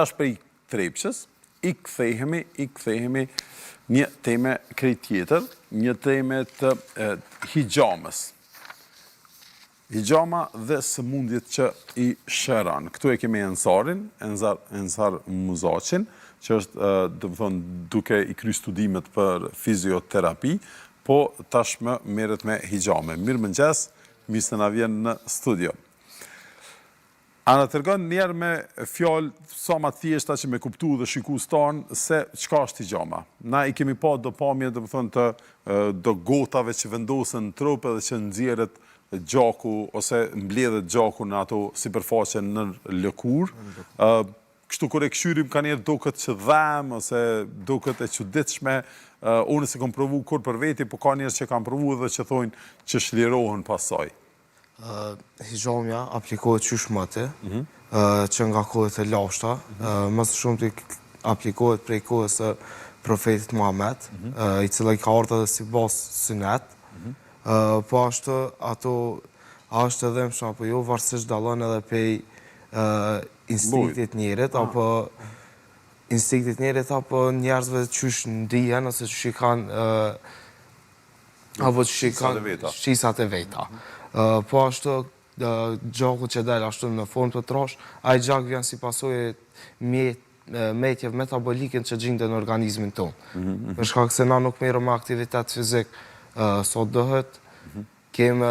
Tash për i trepshës, i kthehemi një teme krejt tjetër, një teme të hijamës. Hijama dhe sëmundjet që i shëran. Këtu e kemi Ensarin, Ensar Muzaqin, që është duke i kry studimet për fizioterapi, po tashmë merret me hijame. Mirëmëngjes, mirë se na vjen në studio. A në tërgën njerë me fjallë sa ma thjeshta që me kuptu dhe shiku stanë se qka është hijama. Na i kemi pa do pamje do gotave që vendosen në trup edhe që nxjerret gjaku ose mbledhet gjaku në ato sipërfaqe në lëkur. Kështu kur e këshyrim ka njerë duket që dhem ose duket e çuditshme. Unë se kom provu kur për veti, po ka njerë që kam provu dhe që thojnë që shlirohen pasaj. Hijamja aplikohet qysh mëte, që nga kohët e lashta, mësë shumë të aplikohet prej kohës e profetit Muhammed, i cila i ka ardhur edhe si basë sunet, po ashtu ato ashtë edhe më shumë, apo jo, varësisht dallon edhe pej instinktit njerit, apo instinktit njerit, apo njerëzve qysh ndihen, ose qysh i kanë, apo qysh i kanë shqisat e veta. Po ashtu gjaku që del ashtu në formë të trash, ai gjak vjen si pasojë mjetjeve metabolike që gjenden në organizmin tonë. Për shkak se na nuk merrem me aktivitet fizik sot dohet, kemë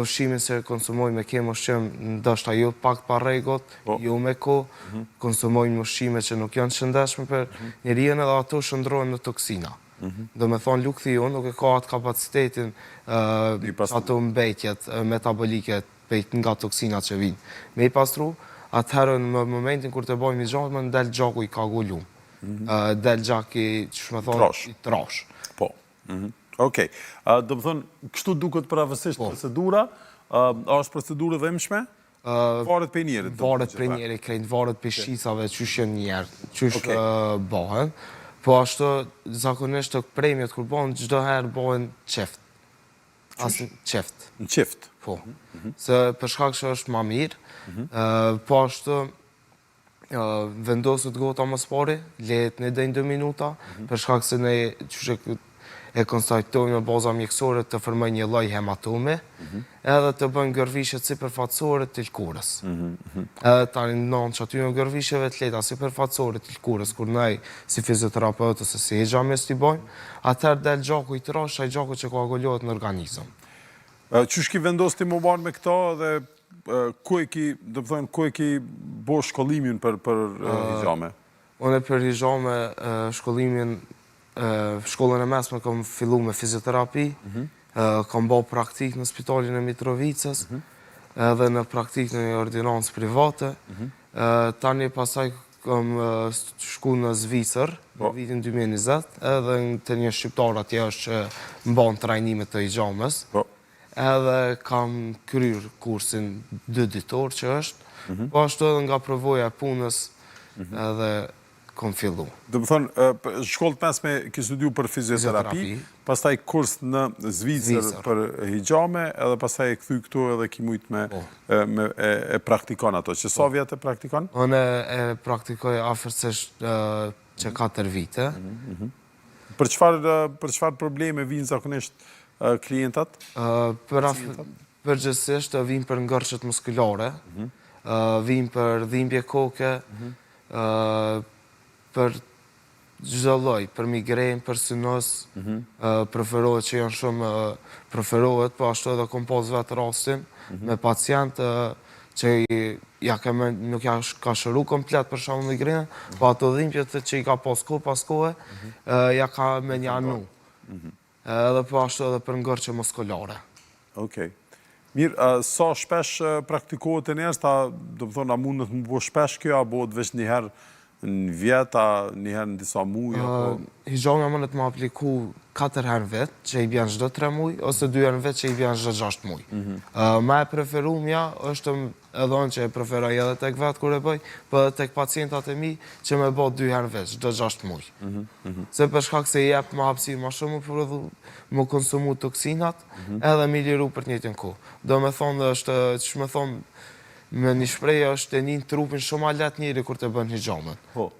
ushqimin që konsumojmë, kemë ushqim ndoshta jo pak pa rregullt, jo me kohë, konsumojmë ushqime që nuk janë të shëndetshme për njeriu edhe ato shndrohen në toksina. Do me thonë lukthi unë nuk e ka atë kapacitetin ato mbetjet metabolike nga toksinat që vinë. Me i pastru, atëherë në momentin kur të bojmë hijamën, del gjaku i ka gulum. Del gjak i, që me thonë, i trash. Po. Okej. Do më thonë, kështu duket përvërsisht procedura, është procedurë dhëmshme? Varet për njerit? Varet për njerit, krejt varet për shqisave, qysh janë njerë, qysh bëhen. Po ashtu, zakonisht të premjet kur bëhen, çdo herë bëhen çift. Asë çift. Në çift? Po. Se për shkak që është ma mirë, po ashtu vendoset gota më së pari, lehet në deri 2 minuta, për shkak se ne e konstatojmë në baza mjekësore të formojë një lloj hematome, edhe të bën gërvishet sipërfaqësore të lkurës. Edhe tani nënë që aty në gërvisheve të leta sipërfaqësore të lkurës, kur ne si fizioterapeut ose si hijamist i bojmë, atëherë del gjaku i trash, ai gjaku që koagulohet në organizëm. Qysh ki vendos ti më marrë me këta dhe ku e ki bo shkollimin për hijame? Unë për hijame shkollimin shkollën e mesme kam fillu me fizioterapi, kam bo praktik në spitalin e Mitrovicës, edhe në praktik në një ordinancë private. Tani pasaj kam shku në Zvicër, në vitin 2020, edhe të një shqiptar atje është që mban trajnimet të hijamës, edhe kam kryer kursin 2 ditor që është, po ashtu edhe nga përvoja e punës edhe kom fillu. Dhe më thonë, shkollët mesme ki studiu për fizioterapi, pastaj kurs në Zvicër për hijame, edhe pastaj e këthy këtu edhe ki mujt me praktikon ato. Që sa vjetë e praktikon? Unë e praktikoj afërsisht që 4 vite. Për çfarë probleme vinë zakonisht klientat? Përgjithsisht vinë për ngërçet muskulare, vinë për dhimbje koke, për çdo lloj, për migren, për sinus, preferohet që janë shumë preferohet, po ashtu edhe kom pas vetë rastin me pacient që nuk ja ka shëru komplet për shembull migrenën, po ato dhimbjet që i ka pas kohë, ja ka menjanu. Edhe po ashtu edhe për ngërçe muskulare. Okej. Mirë, sa shpesh praktikohet e njerëz, do të thonë, a mundet më bo shpesh kjo, a bëhet veç një herë në vjeta, njëherë në disa muj? Hijamja mundet më apliku 4 herë në vetë, që i bjen çdo 3 muj, ose 2 herë në vetë, që i bjen çdo 6 muj. Ma e preferumja është edhe unë që e preferoj edhe tek vetë kur e bëj, po edhe tek pacientat e mi që me bë 2 herë në vetë, çdo 6 muj. Se për shkak se jep më hapësirë më shumë më konsumu toksinat, edhe më liru për të njëjtën kohë. Do me thonë është, që me thonë, me një shprehje është e nin trupin shumë ma let njëri kur të bën hijamën. Po.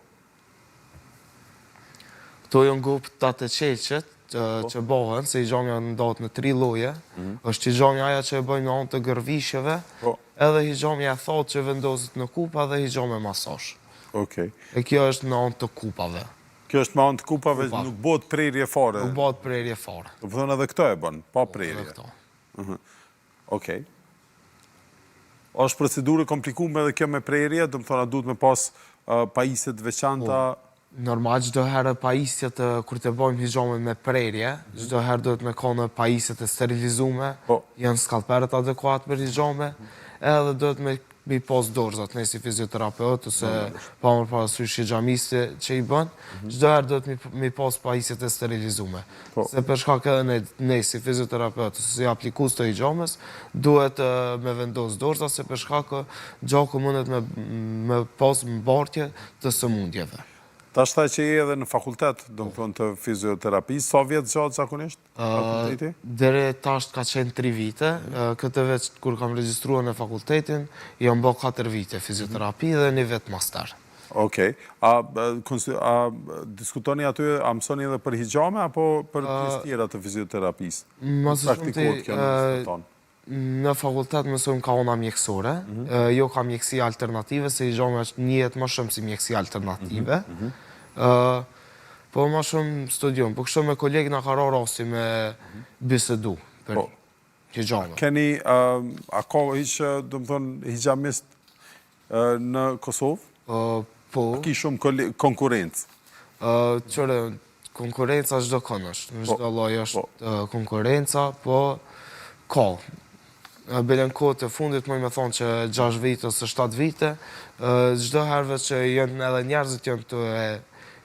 Këto janë gruptat e qeqet që bëhen, se hijamja ndahet në 3 lloje. Është hijamja aja që e bëjmë në anë të gërvishjeve, Po. edhe hijamja e thotë që vendoset në kupa dhe hijame masazh. Okej. E kjo është në anë të kupave. Kjo është me anë të kupave, nuk bëhet prerje fare. Nuk bëhet prerje fare. Do të thonë edhe këto e bën, pa prerje. Edhe këto. Okej. Është procedurë komplikuar edhe kjo me prerje, do të thonë duhet me pas pajisje të veçanta. Normal, çdo herë pajisjet kur të bëjmë hijamën me prerje, çdo herë duhet me kanë pajisjet e sterilizume, Po. janë skalperët adekuat për hijame, edhe duhet me pas dorëzat, ne si fizioterapeut ose pa më parasysh hijamisti që i bën, çdo herë duhet me pas pajisjet e sterilizume. Po. Se për shkak edhe ne si fizioterapeut ose si aplikues të hijamës, duhet me vendos dorëzat se për shkak gjaku mundet me pas mbartje të sëmundjeve. Tash tha që je edhe në fakultet, do të thonë të fizioterapisë, sa vjet gjatë zakonisht fakulteti? Deri tash ka qenë 3 vite, këtë veç kur kam regjistruar në fakultetin, jam bë 4 vite fizioterapi dhe 1 vit master. Okej. A diskutoni aty, a mësoni edhe për hijame apo për pjesë tjera të fizioterapisë? Më së shumti Praktikohet kjo në tonë? në fakultet mësojmë ka ona mjekësore, jo ka mjekësi alternative, se hijama njihet më shumë si mjekësi alternative. Po më shumë studium, po kështu me kolegë na ka ra rasti me bisedu për hijama. Keni, a ka hiç, do të thonë, hijamist në Kosovë? Po, Ki shumë konkurrencë? qëre, konkurenca çdo kënd është, në çdo lloj është konkurenca, po ka. Belen kohët e fundit më thonë që 6 vite ose 7 vite, çdo herë që janë edhe njerëzit janë të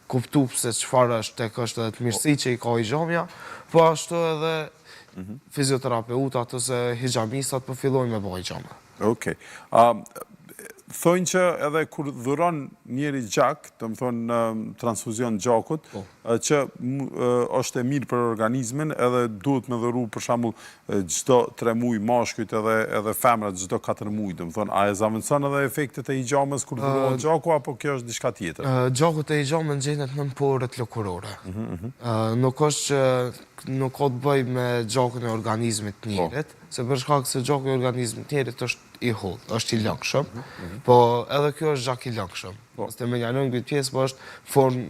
kuptu se çfarë është tek është edhe të mirësi që i ka hijamja, po ashtu edhe fizioterapeutat ose hijamistat po fillojnë me bëj hijama. Okej. Thonë që edhe kur dhuron njëri gjak, do të thonë transfuzion gjakut, që është e mirë për organizmin, edhe duhet me dhuru për shembull çdo 3 muaj mashkujt edhe femrat çdo 4 muaj, do të thonë, a e zaventson edhe efektet e hijamës kur dhurohet gjaku apo kjo është diçka tjetër? Gjakut e hijamën gjendet në porët lëkurore. Nuk është që nuk ka të bëj me gjakun e organizmit të njerit, se për shkak se gjaku i organizmit të njerit është i holl, është i lëngshëm, po edhe kjo është gjak i lëngshëm. Ste me njanën këtë pjesë, po është formë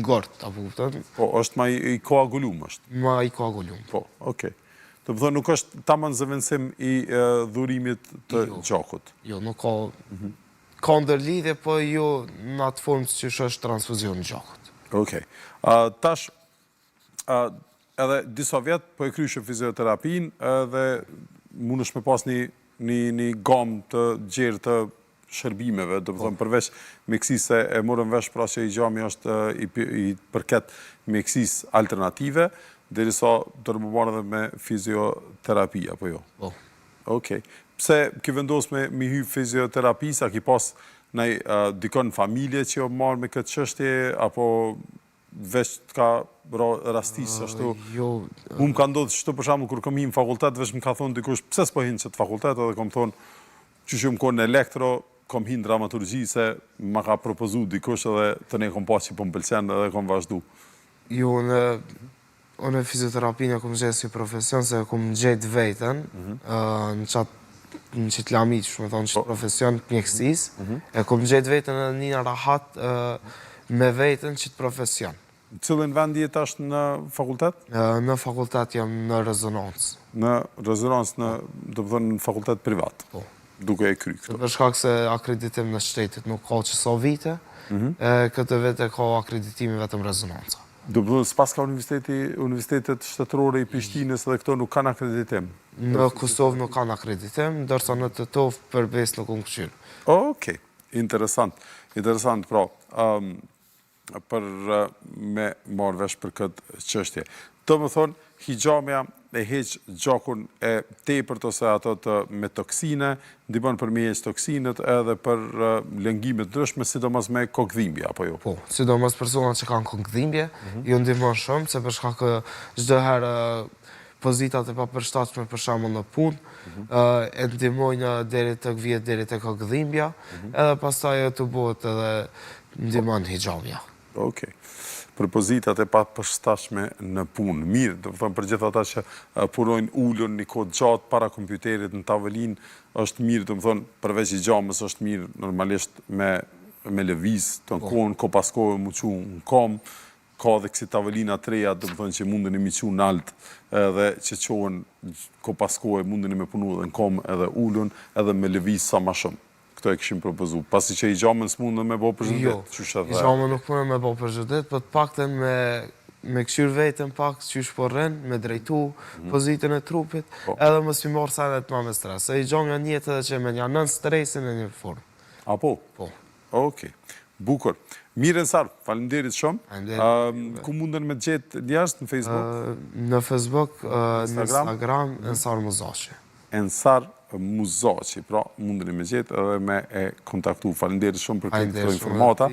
ngort, apo kupton? Po, është ma i koagulum është? Ma i koagulum. Po, okej. Do të thonë nuk është tamam zëvendësim i dhurimit të gjakut? Jo, nuk ka... Ka ndërlidhje, po jo në atë formë që është transfuzion në gjakut. Okej. Tash, edhe disa vjetë po e kryshe fizioterapin edhe mund është me pas një gamë të gjerë të shërbimeve, do të thonë përveç mjekësisë se e morën vesh pra që hijami është i përket mjekësisë alternative, derisa do të marrë edhe me fizioterapia, apo jo? Po. Okej. Pse ki vendos me hy fizioterapisë, a ki pas dikon familje që jo marrë me këtë çështje, apo veç të ka rastisë ashtu? Jo. Më ka ndodhë që për shembull kur kam hi në fakultet, veç më ka thonë dikush, pse s'po hin që të fakultet, edhe kam thonë, që shumë konë në elektro, kam hi në dramaturgji, se ma ka propozu dikush edhe të ne kom pas që po më pëlqen edhe kom vazhdu. Jo, unë fizioterapinë kom gjetë si profesion, se kom gjetë vetën, në qitë lamit, që me thonë qitë profesion të mjekësisë, e kom gjetë vetën edhe një rahat me vetën qitë profesion. Cilën vend jetë ashtë në fakultet? Në fakultet jam në rezonancë. Në rezonancë, do të thonë në fakultet privat? Po. Duke e kry këto? Për shkak se akreditim në shtetit nuk ka që sa vite, këtë vete ka akreditimi vetëm rezonanca. Do të thonë, s'pas ka universitetet shtetërore i Prishtinës edhe këto nuk kanë akreditim? Në Kosovë nuk kanë akreditim, ndërsa në Tetov përbes nuk unë këqyrë. Okej, interesant. Interesant, pra, për me marrë vesh për këtë çështje. Do më thonë, hijamja e heq gjakun e tepërt ose ato me toksine, ndihmon për me heq toksinët edhe për lëngimet ndryshme, sidomos me kokëdhimbje, apo jo? Po, sidomos personat që kanë kokëdhimbje, ju ndihmon shumë, se për shkak çdo herë pozitat e papërshtatshme për shembull në punë, e ndihmojnë deri tek vjet deri tek gdhimbja, edhe pastaj të bëhet edhe ndihmon hijabja. Okej. Për pozitat e papërshtatshme në punë. Mirë, do të thënë për gjithë ata që punojnë ulur një kohë gjatë para kompjuterit në tavolinë, është mirë, do të thënë përveç xhamës është mirë normalisht me lëviz, të kohën ko pas kohë mu çu në kom, ka dhe kësi tavolina treja, do të thënë që mundën e mi çu në alt, edhe që qohen ko pas kohë mundën e me punu edhe në kom edhe ulun, edhe me lëviz sa ma shumë. Këto e këshim propozu. Pasi që i gjamën s'mundën me bo për zhëndet? Jo, i gjamën nuk mundën me bo për zhëndet, për të pakten me këshyr vetën pak, qysh po rren, me drejtu pozitën e trupit, edhe mos mi marrë senet ma me stres. Se i gjamën janë jetë edhe që me një nën stresin e një formë. A po? Po. Okej. Bukur. Mirë Ensar, faleminderit shumë. Ku mundën me gjetë jashtë në Facebook? Në Facebook, në Instagram, Ensar Muzashi. Ensar Muzashi, pra mundën me gjetë edhe me e kontaktu. Faleminderit shumë për këtë informata.